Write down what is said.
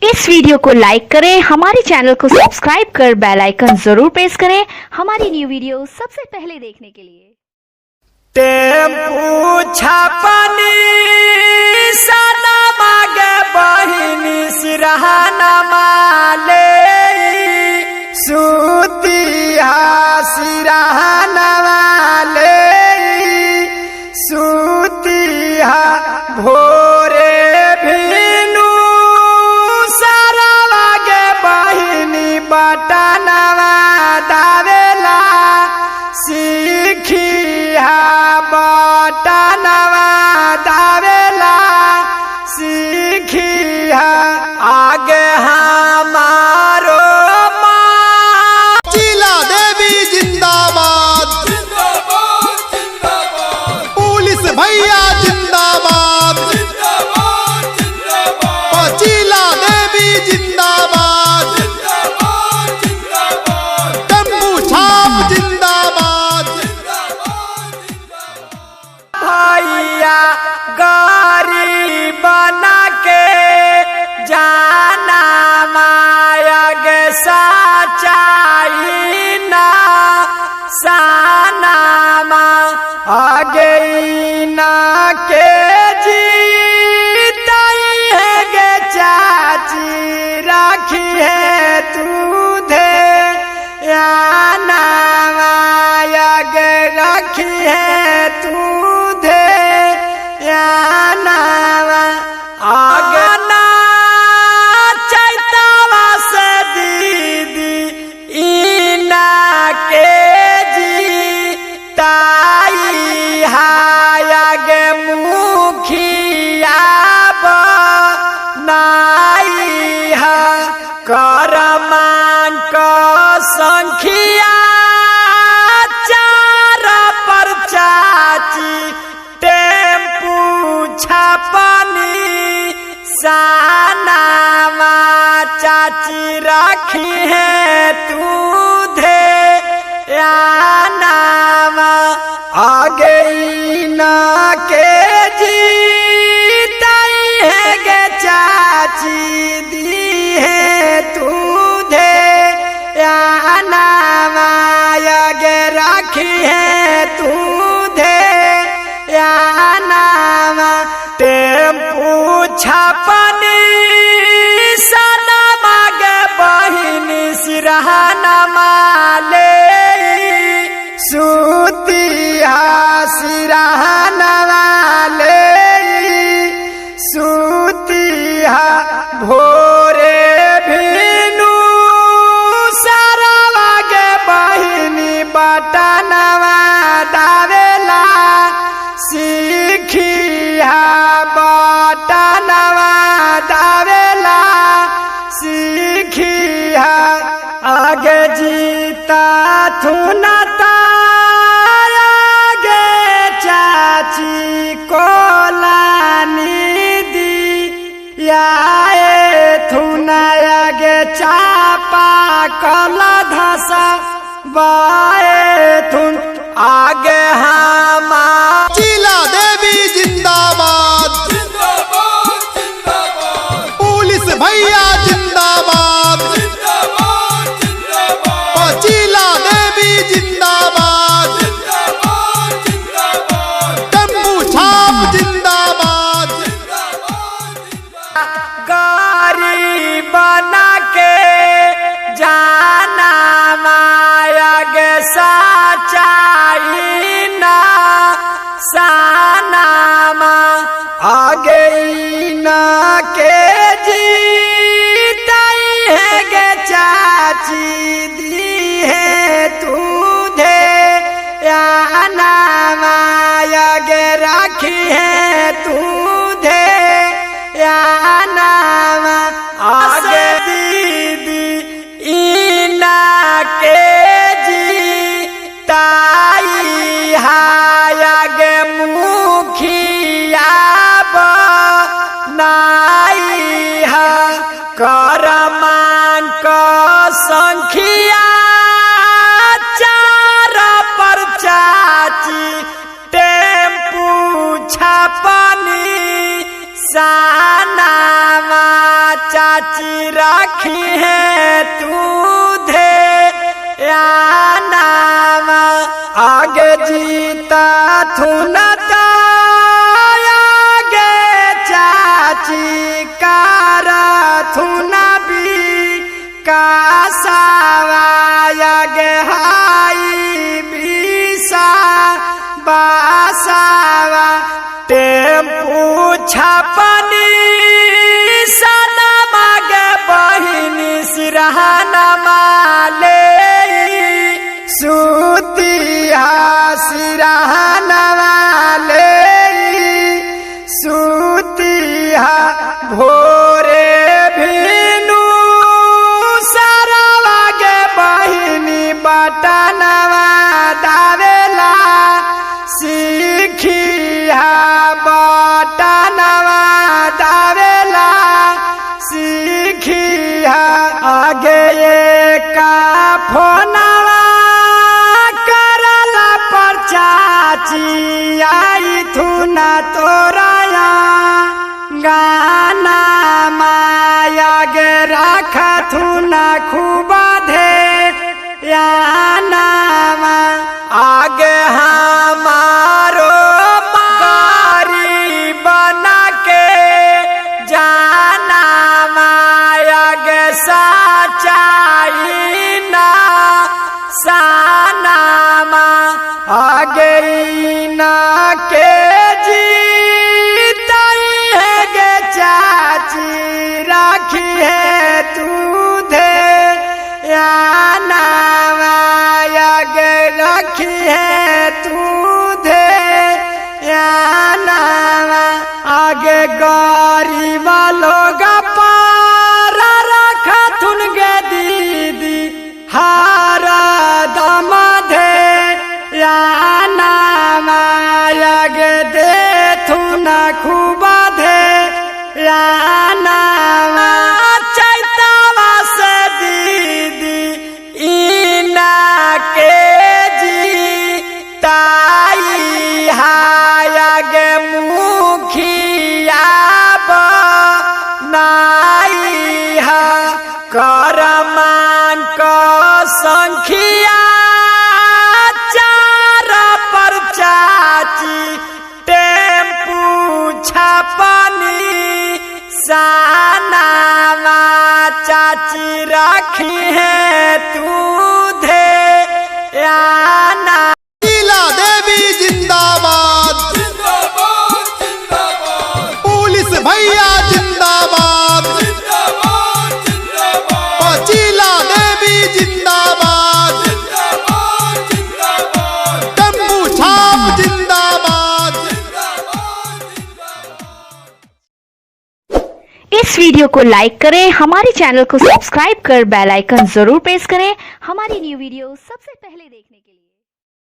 इस video को लाइक करें, हमारे चैनल को सब्सक्राइब कर बेल आइकन जरूर प्रेस करें हमारी न्यू वीडियो सबसे पहले देखने के लिए। टेम्पू छापनी सना मागे बहिनी सिरहाना माले सुतिया सिरहाना वाले सुतिया भोरे भिनु सारा मागे बहिनी बटनवा दावेला सीखिया बटनवा दावेला सीखिया आगे हमारो माँ शीला देवी जिंदाबाद जिंदाबाद जिंदाबाद पुलिस भैया जिंदाबाद जिंदाबाद जिंदाबाद शीला देवी जिंदाबाद जिंदाबाद जिंदाबाद टेम्पू छाप जिंदाबाद भैया गाड़ी बना के जाना मायग सचाई ना सानामा आगे ना के जीताई है गे चाची राखी है तू दे या नामायग राखी है तू दे या नामा आगे ना चैतावा से दीदी इना के जी ताई हायग मुखिया बनाई हा करमान का संखिया चार पर चाची टेम्पू छापनी सानामा चाची राखी है तू दे या नामा आगे ना के जीताई है गे चाची दी है तू दे या नामा आगे राखी है तू दे या नामा टेम्पू छापनी सना मागे बहिनी सिरहाना माले सुतिया सिरहाना वाले सुतिया भोरे भिनु सारा मागे बहिनी बटनवा दावेला सीखिया बटनवा दावेला सीखिया आगे जीता थुना आगे चाची कोलानी दी याए थुना आगे चापा कला धसा बाए थुन आगे हमा शीला देवी जिंदाबाद जिंदाबाद जिंदाबाद पुलिस भैया जिंदाबाद जिंदाबाद जिंदाबाद शीला देवी जिंदाबाद जिंदाबाद जिंदाबाद टेम्पू छाप जिंदाबाद गाड़ी बना के जाना मायग सचाई ना सानामा आगे ना के जीताई है गे चाची दी है तू दे या नामा आगे राखी है तू दे या नामा आगे दीदी इना के जी ताई हायग मुखिया बनाई हा करमान का संखिया चार पर चाची टेम्पू छापनी सानामा चाची चाची राखी है तू धे या नामा आगे जीता थुनता आगे चाची कारा थुना भी कासावा आगे हाई बीसा बासावा टेम्पू छापनी सना मागे बहिनी सिरहाना माले सुतिया सिरहाना वाले सुतिया भोरे भिनु सारा वागे बहिनी बटनवा दावेला सीखिया बटनवा दावेला सीखिया आगे का फोनवा करला पर चाची आई थुना तोराया गाना माया गे राखा थुना खूबा धे या नामा आगे हमारो गारी बना के जाना माया गे सचाई ना सानामा आगे ना के जीताई है गे चाची राखी है तू धे या नामा आगे राखी है तू धे या नामा आगे गरीब लोग पारा रखा थुन गे दीदी हारा दम धे या नामा आगे दे थुना खूबा धे या नामा चैतावा से दीदी इना के जी ताई हाया गे मुखिया बनाई हा करमान का संखिया चार पर चाची टेम्पू छापनी सानावा चाची राखी है तू धे या ना शीला देवी जिंदाबाद जिंदाबाद जिंदाबाद पुलिस भैया जिंदाबाद जिंदाबाद जिंदाबाद शीला देवी जिंदाबाद जिंदाबाद जिंदाबाद टेम्पू छाप जिंदाबाद इस वीडियो को लाइक करें, हमारे चैनल को सब्सक्राइब कर बेल आइकन जरूर प्रेस करें हमारी न्यू वीडियो सबसे पहले देखने के लिए।